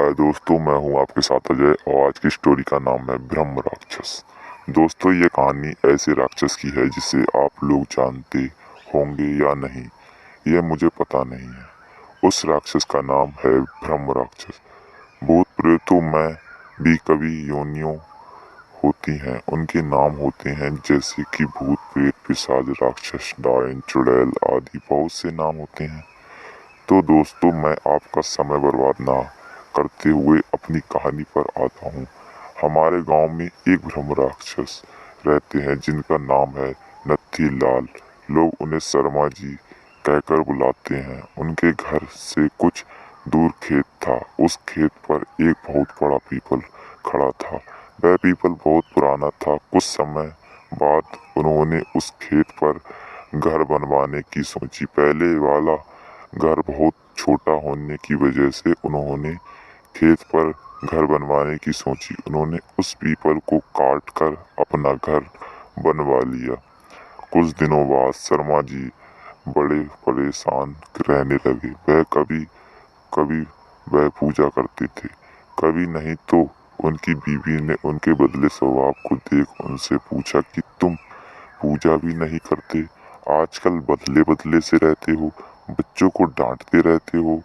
दोस्तों, मैं हूं आपके साथ अजय और आज की स्टोरी का नाम है ब्रह्म राक्षस। दोस्तों, ये कहानी ऐसे राक्षस की है जिसे आप लोग जानते होंगे या नहीं, यह मुझे पता नहीं है। उस राक्षस का नाम है ब्रह्म राक्षस। भूत प्रेतों में भी कभी योनियों होती हैं, उनके नाम होते हैं जैसे कि भूत प्रेत पिशाच राक्षस डायन चुड़ैल आदि बहुत से नाम होते हैं। तो दोस्तों, मैं आपका समय बर्बाद ना करते हुए अपनी कहानी पर आता हूँ। हमारे गांव में एक ब्रह्म राक्षस रहते हैं जिनका नाम है नत्थी लाल। लोग उन्हें शर्मा जी कहकर बुलाते हैं। उनके घर से कुछ दूर खेत था। उस खेत पर एक बहुत बड़ा पीपल खड़ा था। वह पीपल बहुत पुराना था। कुछ समय बाद उन्होंने उस खेत पर घर बनवाने की सोची। पहले वाला घर बहुत छोटा होने की वजह से उन्होंने खेत पर घर बनवाने की सोची। उन्होंने उस पीपल को काट कर अपना घर बनवा लिया। कुछ दिनों बाद शर्मा जी बड़े परेशान रहने लगे। वह कभी कभी वह पूजा करते थे, कभी नहीं। तो उनकी बीवी ने उनके बदले स्वभाव को देख उनसे पूछा कि तुम पूजा भी नहीं करते, आजकल बदले बदले से रहते हो, बच्चों को डांटते रहते हो,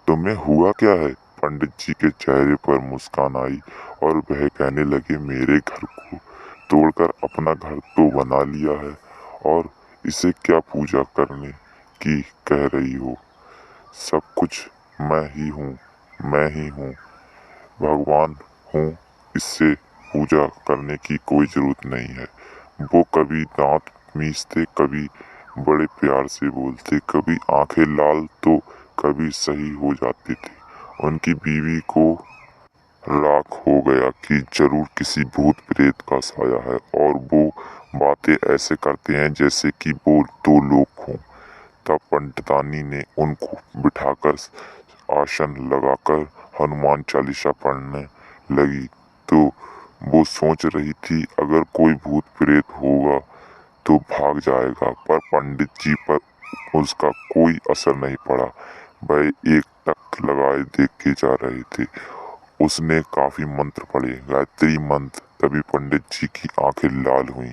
तुम्हें हुआ क्या है? पंडित जी के चेहरे पर मुस्कान आई और वह कहने लगे, मेरे घर को तोड़कर अपना घर तो बना लिया है और इसे क्या पूजा करने की कह रही हो? सब कुछ मैं ही हूँ, मैं ही हूँ, भगवान हूँ, इससे पूजा करने की कोई जरूरत नहीं है। वो कभी दांत मीचते, कभी बड़े प्यार से बोलते, कभी आंखें लाल तो कभी सही हो जाते थे। उनकी बीवी को राख हो गया कि जरूर किसी भूत प्रेत का साया है और वो बातें ऐसे करते हैं जैसे कि वो दो लोग हों। तब पंडितानी ने उनको बिठाकर आसन लगाकर हनुमान चालीसा पढ़ने लगी। तो वो सोच रही थी अगर कोई भूत प्रेत होगा तो भाग जाएगा, पर पंडित जी पर उसका कोई असर नहीं पड़ा। वह एक टक लगाए देख के जा रहे थे। उसने काफी मंत्र पढ़े, गायत्री मंत्र। तभी पंडित जी की आंखें लाल हुईं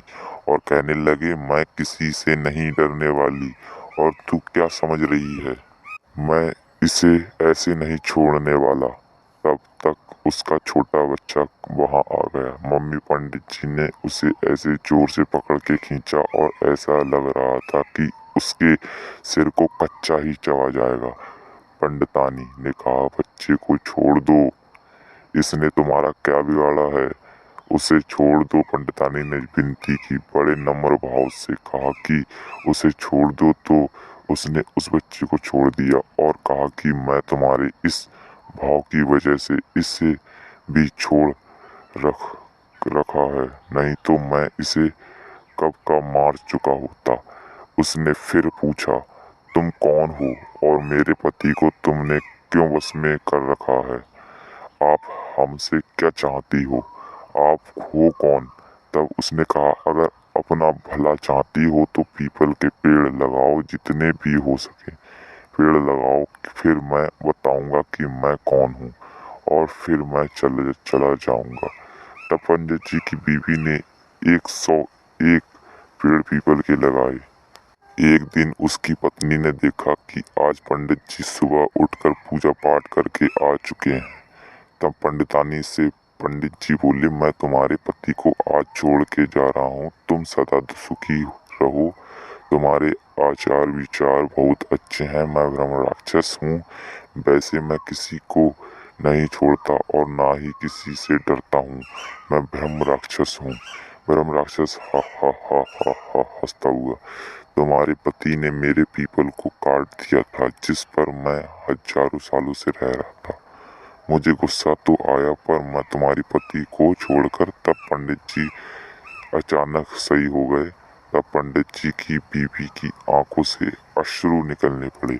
और कहने लगे, मैं किसी से नहीं डरने वाली और तू क्या समझ रही है? मैं इसे ऐसे नहीं छोड़ने वाला। तब तक उसका छोटा बच्चा वहां आ गया। मम्मी पंडित जी ने उसे ऐसे जोर से पकड़ के खींचा और ऐसा लग रहा था कि उसके सिर को कच्चा ही चबा जाएगा। पंडितानी ने कहा, बच्चे को छोड़ दो, इसने तुम्हारा क्या बिगाड़ा है? उसे छोड़ दो। पंडितानी ने विनती की, बड़े नम्र भाव से कहा कि उसे छोड़ दो। तो उसने उस बच्चे को छोड़ दिया और कहा कि मैं तुम्हारे इस भाव की वजह से इसे भी छोड़ रख रखा है, नहीं तो मैं इसे कब का मार चुका होता। उसने फिर पूछा, तुम कौन हो और मेरे पति को तुमने क्यों वश में कर रखा है? आप हमसे क्या चाहती हो? आप हो कौन? तब उसने कहा, अगर अपना भला चाहती हो तो पीपल के पेड़ लगाओ, जितने भी हो सके पेड़ लगाओ, फिर मैं बताऊंगा कि मैं कौन हूँ और फिर मैं चला जाऊंगा। तब पंडित जी की बीवी ने 101 पेड़ पीपल के लगाए। एक दिन उसकी पत्नी ने देखा कि आज पंडित जी सुबह उठकर पूजा पाठ करके आ चुके हैं। तब पंडितानी से पंडित जी बोले, मैं तुम्हारे पति को आज छोड़ के जा रहा हूँ, तुम सदा सुखी रहो, तुम्हारे आचार विचार बहुत अच्छे हैं। मैं ब्रह्म राक्षस हूँ, वैसे मैं किसी को नहीं छोड़ता और ना ही किसी से डरता हूँ। मैं ब्रह्म राक्षस हूँ। ब्रह्म राक्षस हा हा हा हा हा हंसता हुआ, तुम्हारे पति ने मेरे पीपल को काट दिया था जिस पर मैं हजारों सालों से रह रहा था। मुझे गुस्सा तो आया, पर मैं तुम्हारी पति को छोड़कर तब पंडित जी अचानक सही हो गए। तब पंडित जी की बीवी की आंखों से अश्रु निकलने पड़े।